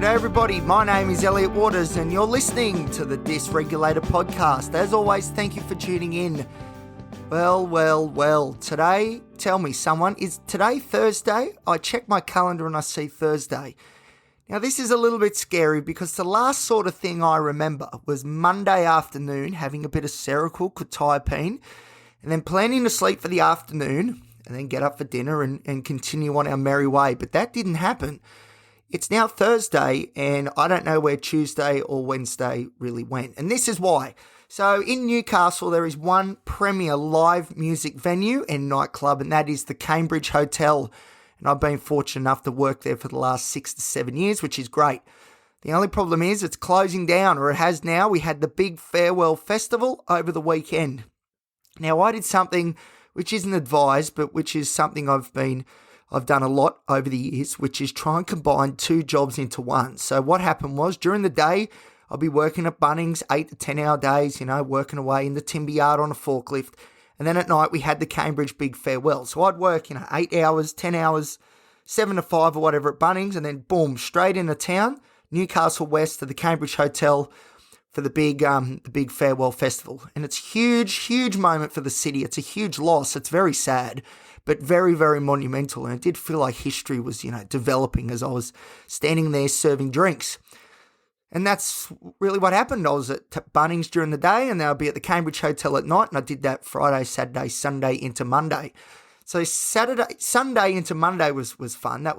G'day everybody, my name is Elliot Waters and you're listening to the Dysregulated podcast. As always, thank you for tuning in. Well, today, tell me someone, is today Thursday? I check my calendar and I see Thursday. Now this is a little bit scary because the last sort of thing I remember was Monday afternoon having a bit of Seroquel, quetiapine, and then planning to sleep for the afternoon and then get up for dinner and continue on our merry way. But that didn't happen. It's now Thursday and I don't know where Tuesday or Wednesday really went. And this is why. So in Newcastle, there is one premier live music venue and nightclub, and that is the Cambridge Hotel. And I've been fortunate enough to work there for the last 6 to 7 years, which is great. The only problem is it's closing down, or it has now. We had the big farewell festival over the weekend. Now, I did something which isn't advised, but which is something I've done a lot over the years, which is try and combine 2 jobs into one. So what happened was during the day, I'll be working at Bunnings 8 to 10 hour days, working away in the timber yard on a forklift. And then at night, we had the Cambridge Big Farewell. So I'd work, 8 hours, 10 hours, 7 to 5 or whatever at Bunnings, and then boom, straight into town, Newcastle West to the Cambridge Hotel for the big farewell festival. And it's huge moment for the city. It's a huge loss. It's very sad, but very, very monumental. And it did feel like history was, developing as I was standing there serving drinks. And that's really what happened. I was at Bunnings during the day and then I'd be at the Cambridge Hotel at night, and I did that Friday, Saturday, Sunday into Monday. So Sunday into Monday was fun.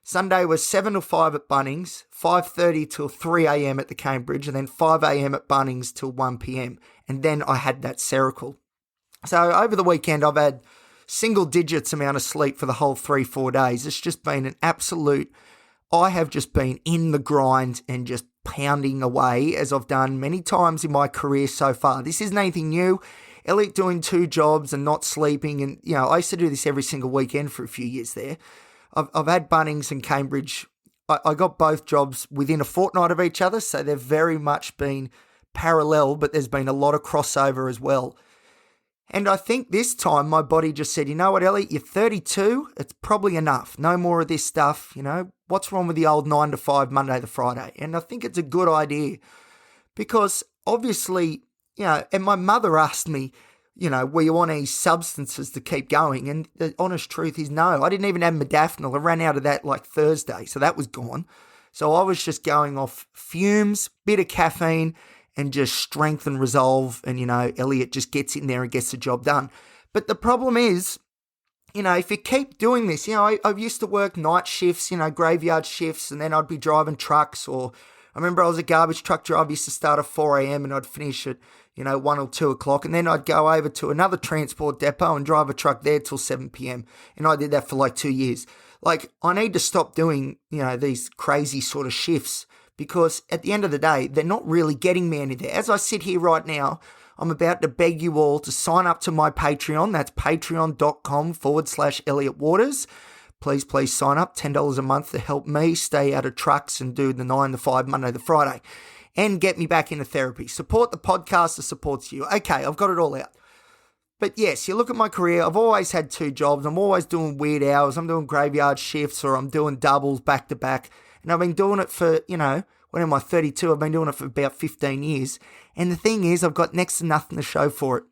Sunday was 7 to 5 at Bunnings, 5:30 till 3 a.m. at the Cambridge, and then 5 a.m. at Bunnings till 1 p.m. And then I had that Seroquel. So over the weekend, I've had single digits amount of sleep for the whole 3-4 days. It's just been an absolute, I have just been in the grind and just pounding away as I've done many times in my career so far. This isn't anything new. Elliot doing 2 jobs and not sleeping. And, I used to do this every single weekend for a few years there. I've had Bunnings and Cambridge. I got both jobs within a fortnight of each other, so they've very much been parallel, but there's been a lot of crossover as well. And I think this time my body just said, you know what, Elliot, you're 32, it's probably enough. No more of this stuff, What's wrong with the old 9 to 5, Monday to Friday? And I think it's a good idea because obviously, and my mother asked me, were you on any substances to keep going? And the honest truth is no. I didn't even have modafinil. I ran out of that like Thursday, so that was gone. So I was just going off fumes, bit of caffeine, and just strength and resolve. And, Elliot just gets in there and gets the job done. But the problem is, if you keep doing this, I used to work night shifts, graveyard shifts, and then I'd be driving trucks. Or I remember I was a garbage truck driver, used to start at 4 a.m. and I'd finish at 1 or 2 o'clock, and then I'd go over to another transport depot and drive a truck there till 7 p.m. And I did that for like 2 years. Like, I need to stop doing, these crazy sort of shifts because at the end of the day, they're not really getting me anywhere. As I sit here right now, I'm about to beg you all to sign up to my Patreon. That's patreon.com/Elliot Waters. Please sign up, $10 a month to help me stay out of trucks and do the 9 to 5, Monday to Friday. And get me back into therapy. Support the podcast that supports you. Okay, I've got it all out. But yes, you look at my career, I've always had 2 jobs. I'm always doing weird hours. I'm doing graveyard shifts or I'm doing doubles back to back. And I've been doing it for, when am I 32? I've been doing it for about 15 years. And the thing is, I've got next to nothing to show for it.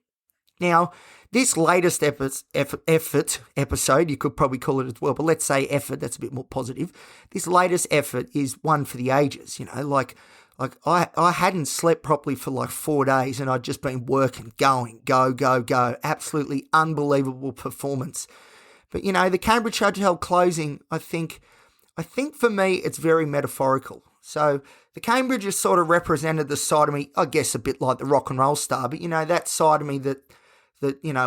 Now, this latest effort episode, you could probably call it as well, but let's say effort, that's a bit more positive. This latest effort is one for the ages, like I hadn't slept properly for like 4 days and I'd just been working, go. Absolutely unbelievable performance. But, the Cambridge Hotel closing, I think for me, it's very metaphorical. So the Cambridge has sort of represented the side of me, I guess a bit like the rock and roll star, but, that side of me that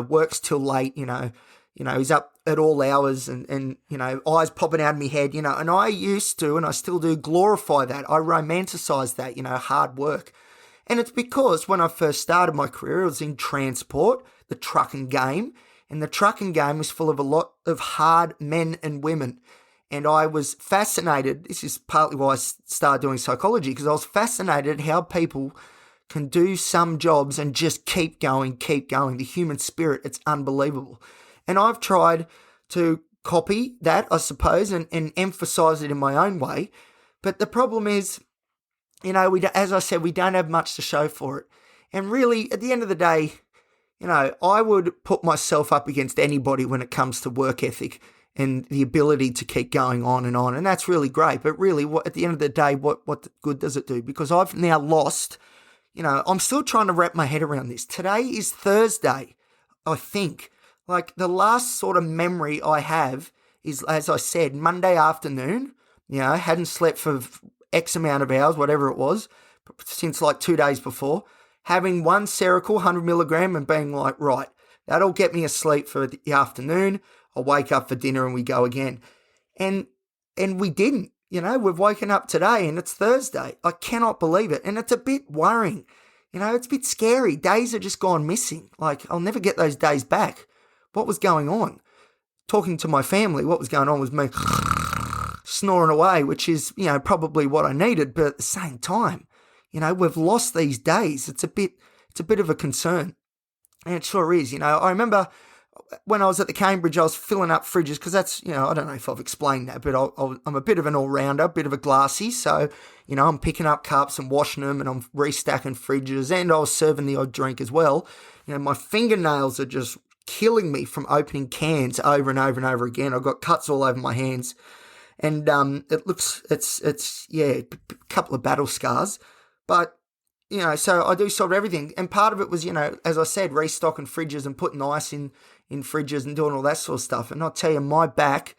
works till late, he's up at all hours and eyes popping out of my head, and I used to, and I still do, glorify that. I romanticize that, hard work. And it's because when I first started my career, I was in transport, the trucking game, and the trucking game was full of a lot of hard men and women. And I was fascinated, this is partly why I started doing psychology, because I was fascinated how people can do some jobs and just keep going. The human spirit, it's unbelievable. And I've tried to copy that, I suppose, and emphasize it in my own way. But the problem is, as I said, we don't have much to show for it. And really, at the end of the day, I would put myself up against anybody when it comes to work ethic and the ability to keep going on. And that's really great. But really, at the end of the day, what good does it do? Because I've now lost, I'm still trying to wrap my head around this. Today is Thursday, I think. Like, the last sort of memory I have is, as I said, Monday afternoon. Hadn't slept for X amount of hours, whatever it was, since like 2 days before. Having one Seroquel, 100 milligram, and being like, right, that'll get me asleep for the afternoon. I'll wake up for dinner and we go again. And we didn't. We've woken up today and it's Thursday. I cannot believe it. And it's a bit worrying. It's a bit scary. Days are just gone missing. Like, I'll never get those days back. What was going on? Talking to my family, what was going on was me snoring away, which is, probably what I needed. But at the same time, we've lost these days. It's a bit of a concern. And it sure is. I remember when I was at the Cambridge, I was filling up fridges because that's, I don't know if I've explained that, but I'm a bit of an all-rounder, a bit of a glassy. So, I'm picking up cups and washing them and I'm restacking fridges, and I was serving the odd drink as well. My fingernails are just killing me from opening cans over and over and over again. I've got cuts all over my hands. And it's a couple of battle scars. But, so I do sort of everything. And part of it was, as I said, restocking fridges and putting ice in fridges and doing all that sort of stuff. And I'll tell you, my back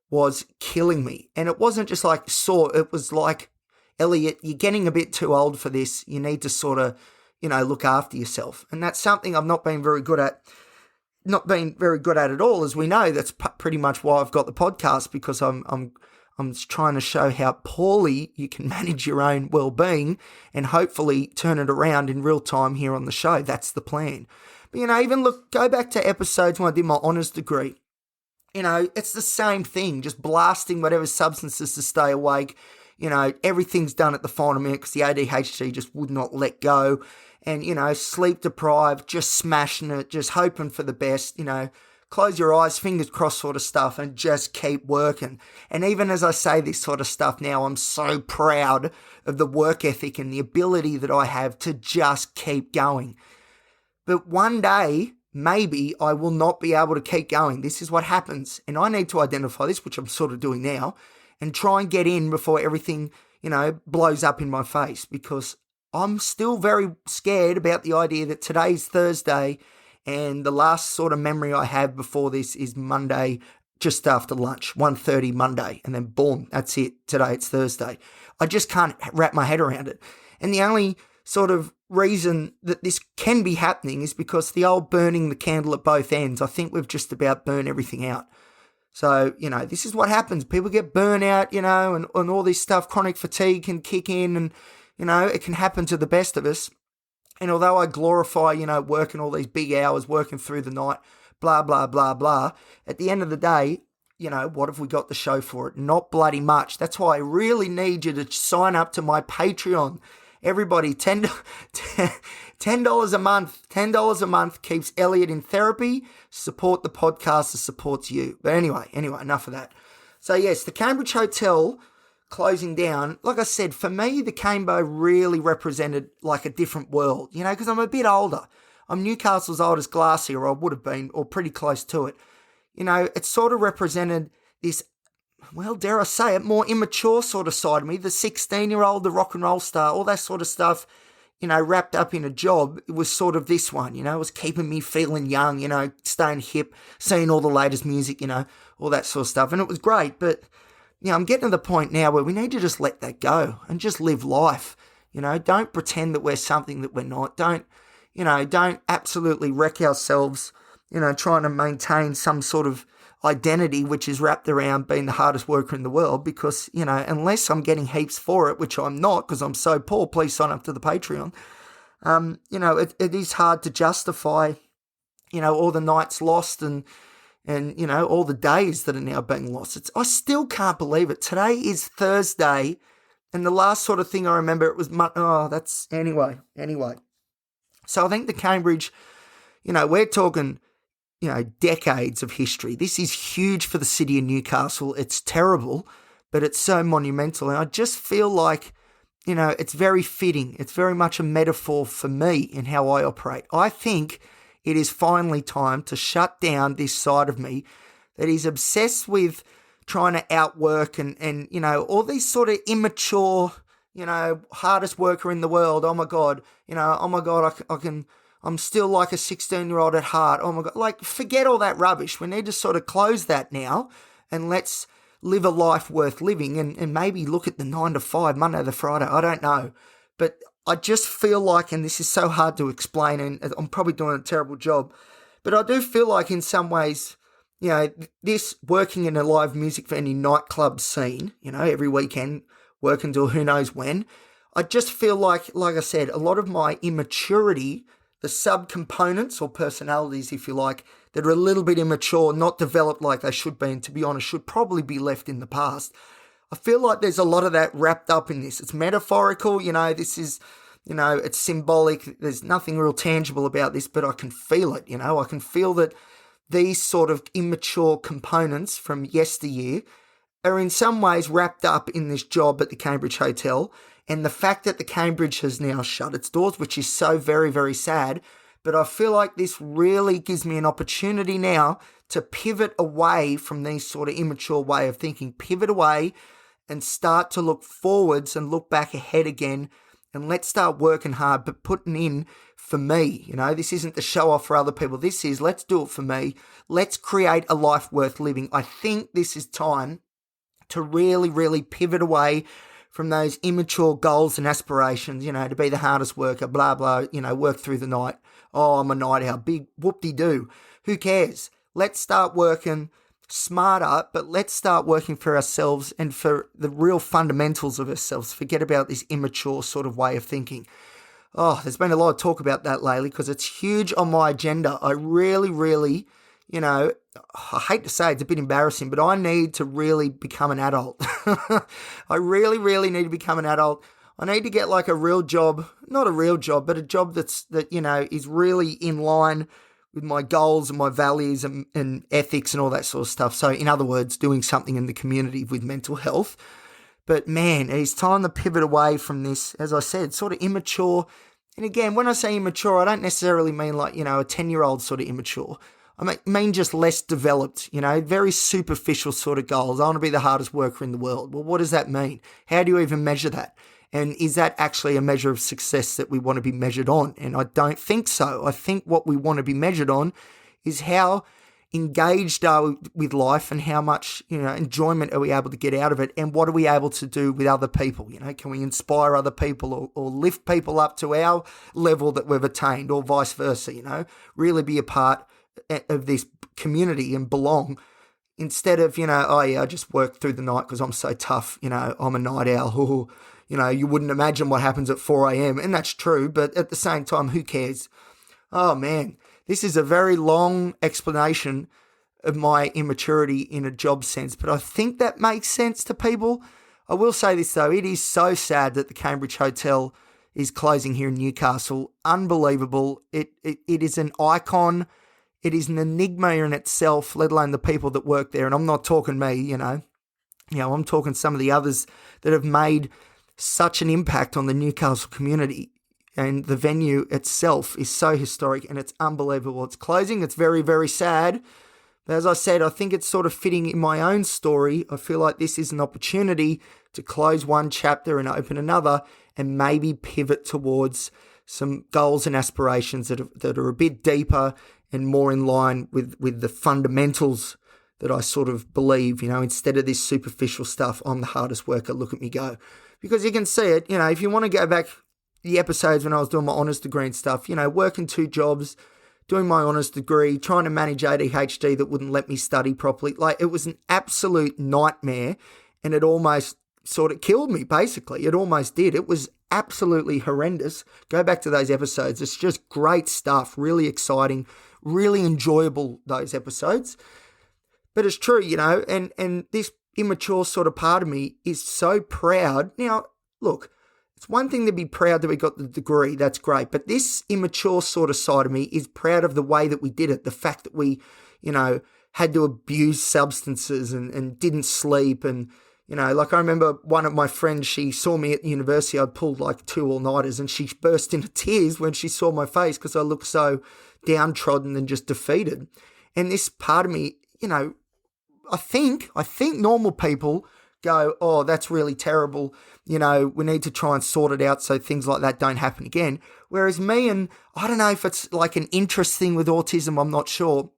was killing me. And it wasn't just like sore. It was like, Elliot, you're getting a bit too old for this. You need to sort of, look after yourself. And that's something I've not been very good at. Not been very good at all, as we know. That's pretty much why I've got the podcast, because I'm trying to show how poorly you can manage your own well-being and hopefully turn it around in real time here on the show. That's the plan. But, even go back to episodes when I did my honours degree. It's the same thing, just blasting whatever substances to stay awake. Everything's done at the final minute because the ADHD just would not let go. And, sleep deprived, just smashing it, just hoping for the best, close your eyes, fingers crossed sort of stuff, and just keep working. And even as I say this sort of stuff now, I'm so proud of the work ethic and the ability that I have to just keep going. But one day, maybe I will not be able to keep going. This is what happens. And I need to identify this, which I'm sort of doing now, and try and get in before everything, blows up in my face, because I'm still very scared about the idea that today's Thursday and the last sort of memory I have before this is Monday, just after lunch, 1:30 Monday, and then boom, that's it. Today it's Thursday. I just can't wrap my head around it. And the only sort of reason that this can be happening is because the old burning the candle at both ends. I think we've just about burned everything out. So, this is what happens. People get burnout, and all this stuff. Chronic fatigue can kick in, and it can happen to the best of us. And although I glorify, working all these big hours, working through the night, blah, blah, blah, blah, at the end of the day, what have we got to show for it? Not bloody much. That's why I really need you to sign up to my Patreon. Everybody, $10 a month. $10 a month keeps Elliot in therapy. Support the podcast that supports you. But anyway, enough of that. So yes, the Cambridge Hotel closing down, like I said, for me, the Cambo really represented like a different world, because I'm a bit older. I'm Newcastle's oldest glassy, or I would have been, or pretty close to it. It sort of represented this, well, dare I say it, more immature sort of side of me, the 16-year-old, the rock and roll star, all that sort of stuff, wrapped up in a job. It was sort of this one, it was keeping me feeling young, staying hip, seeing all the latest music, all that sort of stuff. And it was great, but I'm getting to the point now where we need to just let that go and just live life. Don't pretend that we're something that we're not. Don't absolutely wreck ourselves, trying to maintain some sort of identity which is wrapped around being the hardest worker in the world, because, unless I'm getting heaps for it, which I'm not because I'm so poor, please sign up to the Patreon. It is hard to justify, all the nights lost and all the days that are now being lost. I still can't believe it. Today is Thursday, and the last sort of thing I remember, it was, anyway. So I think the Cambridge, we're talking, decades of history. This is huge for the city of Newcastle. It's terrible, but it's so monumental. And I just feel like, it's very fitting. It's very much a metaphor for me in how I operate. I think it is finally time to shut down this side of me that is obsessed with trying to outwork and all these sort of immature, hardest worker in the world. Oh my God, I'm still like a 16-year-old at heart. Oh my God, like forget all that rubbish. We need to sort of close that now and let's live a life worth living and maybe look at the 9 to 5, Monday to Friday. I don't know. But I just feel like, and this is so hard to explain and I'm probably doing a terrible job, but I do feel like in some ways, this working in a live music venue nightclub scene, every weekend, work until who knows when, I just feel like I said, a lot of my immaturity, the subcomponents or personalities, if you like, that are a little bit immature, not developed like they should be, and to be honest, should probably be left in the past. I feel like there's a lot of that wrapped up in this. It's metaphorical, this is, it's symbolic. There's nothing real tangible about this, but I can feel it, I can feel that these sort of immature components from yesteryear are in some ways wrapped up in this job at the Cambridge Hotel. And the fact that the Cambridge has now shut its doors, which is so very, very sad, but I feel like this really gives me an opportunity now to pivot away from these sort of immature way of thinking, pivot away and start to look forwards and look back ahead again. And let's start working hard, but putting in for me. This isn't the show off for other people. This is, let's do it for me. Let's create a life worth living. I think this is time to really, really pivot away from those immature goals and aspirations, to be the hardest worker, blah, blah, work through the night. Oh, I'm a night owl, big whoop-de-doo. Who cares? Let's start working smarter, but let's start working for ourselves and for the real fundamentals of ourselves. Forget about this immature sort of way of thinking. Oh, there's been a lot of talk about that lately because it's huge on my agenda. I really, really, I hate to say it's a bit embarrassing, but I need to really become an adult. I really, really need to become an adult. I need to get like a real job, not a real job, but a job that is really in line with my goals and my values and ethics and all that sort of stuff. So in other words, doing something in the community with mental health. But man, it's time to pivot away from this, as I said, sort of immature. And again, when I say immature, I don't necessarily mean like, a 10-year-old sort of immature. I mean just less developed, very superficial sort of goals. I want to be the hardest worker in the world. Well, what does that mean? How do you even measure that? And is that actually a measure of success that we want to be measured on? And I don't think so. I think what we want to be measured on is how engaged are we with life and how much, enjoyment are we able to get out of it, and what are we able to do with other people? Can we inspire other people or lift people up to our level that we've attained, or vice versa, really be a part of this community and belong, instead of, oh yeah, I just work through the night because I'm so tough, I'm a night owl, you wouldn't imagine what happens at 4 a.m. And that's true, but at the same time, who cares? Oh man, this is a very long explanation of my immaturity in a job sense, but I think that makes sense to people. I will say this though, it is so sad that the Cambridge Hotel is closing here in Newcastle. Unbelievable. It is an icon. It is an enigma in itself, let alone the people that work there. And I'm not talking me, I'm talking some of the others that have made such an impact on the Newcastle community. And the venue itself is so historic and it's unbelievable. It's closing. It's very, very sad. But as I said, I think it's sort of fitting in my own story. I feel like this is an opportunity to close one chapter and open another and maybe pivot towards some goals and aspirations that are a bit deeper and more in line with the fundamentals that I sort of believe, instead of this superficial stuff, I'm the hardest worker, look at me go. Because you can see it, if you want to go back the episodes when I was doing my honours degree and stuff, working 2 jobs, doing my honours degree, trying to manage ADHD that wouldn't let me study properly. Like, it was an absolute nightmare and it almost sort of killed me, basically. It almost did. It was absolutely horrendous. Go back to those episodes. It's just great stuff, really exciting, really enjoyable, those episodes. But it's true, and this immature sort of part of me is so proud. Now, look, it's one thing to be proud that we got the degree, that's great, but this immature sort of side of me is proud of the way that we did it, the fact that we, had to abuse substances and didn't sleep and, Like I remember one of my friends, she saw me at university. I'd pulled like 2 all-nighters, and she burst into tears when she saw my face because I looked so downtrodden and just defeated. And this part of me, I think normal people go, oh, that's really terrible. We need to try and sort it out so things like that don't happen again. Whereas me, and I don't know if it's like an interest thing with autism, I'm not sure.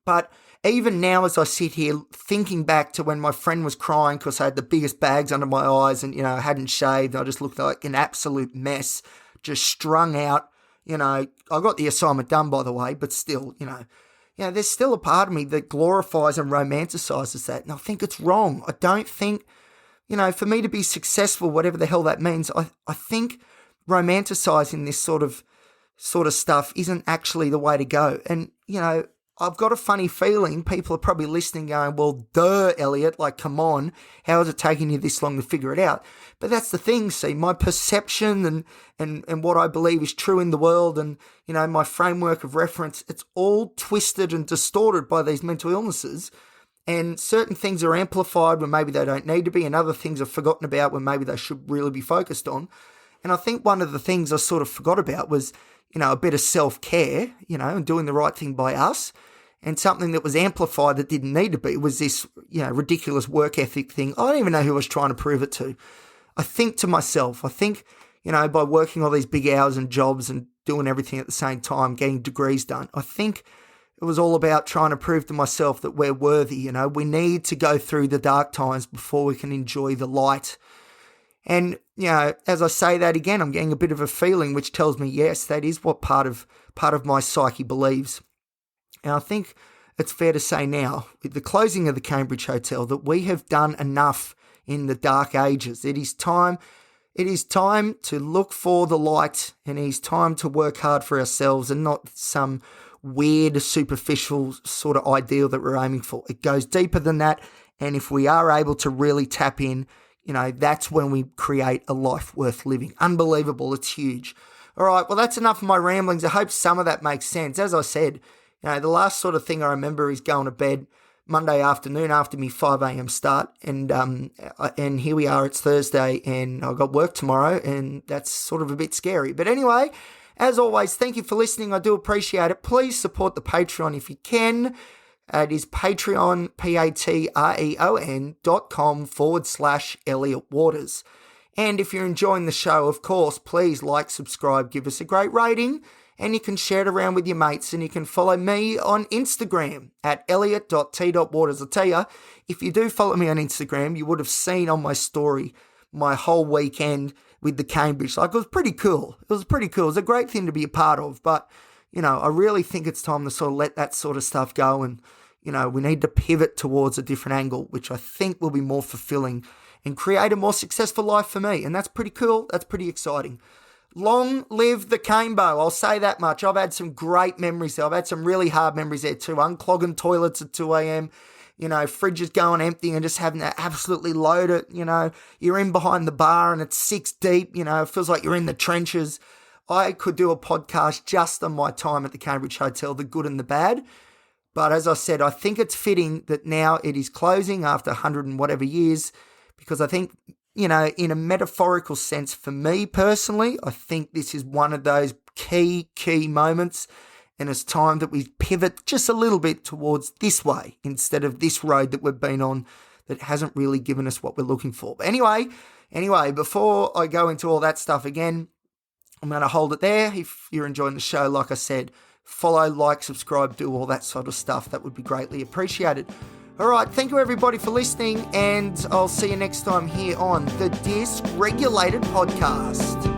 But even now, as I sit here thinking back to when my friend was crying because I had the biggest bags under my eyes and, I hadn't shaved. I just looked like an absolute mess, just strung out. I got the assignment done, by the way, but still, there's still a part of me that glorifies and romanticizes that. And I think it's wrong. I don't think, for me to be successful, whatever the hell that means, I think romanticizing this sort of stuff isn't actually the way to go. And, I've got a funny feeling people are probably listening going, well, duh, Elliot, like, come on, how is it taking you this long to figure it out? But that's the thing, see, my perception and what I believe is true in the world and, my framework of reference, it's all twisted and distorted by these mental illnesses. And certain things are amplified when maybe they don't need to be, and other things are forgotten about when maybe they should really be focused on. And I think one of the things I sort of forgot about was, a bit of self-care, and doing the right thing by us. And something that was amplified that didn't need to be was this, ridiculous work ethic thing. I don't even know who I was trying to prove it to. I think to myself, by working all these big hours and jobs and doing everything at the same time, getting degrees done, I think it was all about trying to prove to myself that we're worthy. We need to go through the dark times before we can enjoy the light. And, as I say that again, I'm getting a bit of a feeling which tells me, yes, that is what part of my psyche believes. And I think it's fair to say now, with the closing of the Cambridge Hotel, that we have done enough in the dark ages. It is time to look for the light, and it is time to work hard for ourselves and not some weird, superficial sort of ideal that we're aiming for. It goes deeper than that, and if we are able to really tap in, that's when we create a life worth living. Unbelievable. It's huge. All right, well, that's enough of my ramblings. I hope some of that makes sense. As I said, the last sort of thing I remember is going to bed Monday afternoon after me 5 a.m. start, and here we are, it's Thursday, and I've got work tomorrow, and that's sort of a bit scary. But anyway, as always, thank you for listening. I do appreciate it. Please support the Patreon if you can. It is Patreon, patreon.com/Elliot Waters. And if you're enjoying the show, of course, please like, subscribe, give us a great rating, and you can share it around with your mates, and you can follow me on Instagram at elliot.t.waters. I'll tell you, if you do follow me on Instagram, you would have seen on my story my whole weekend with the Cambridge. Like, it was pretty cool. It was a great thing to be a part of, but I really think it's time to sort of let that sort of stuff go, and, we need to pivot towards a different angle, which I think will be more fulfilling and create a more successful life for me. And that's pretty cool. That's pretty exciting. Long live the Cambo. I'll say that much. I've had some great memories there. I've had some really hard memories there too. Unclogging toilets at 2 a.m., fridges going empty and just having to absolutely load it. You're in behind the bar and it's 6 deep. It feels like you're in the trenches. I could do a podcast just on my time at the Cambridge Hotel, the good and the bad. But as I said, I think it's fitting that now it is closing after 100 and whatever years, because I think, in a metaphorical sense, for me personally, I think this is one of those key moments, and it's time that we pivot just a little bit towards this way instead of this road that we've been on that hasn't really given us what we're looking for. But anyway, before I go into all that stuff again, I'm going to hold it there. If you're enjoying the show, like I said, follow, like, subscribe, do all that sort of stuff. That would be greatly appreciated. All right, thank you everybody for listening, and I'll see you next time here on the Dysregulated podcast.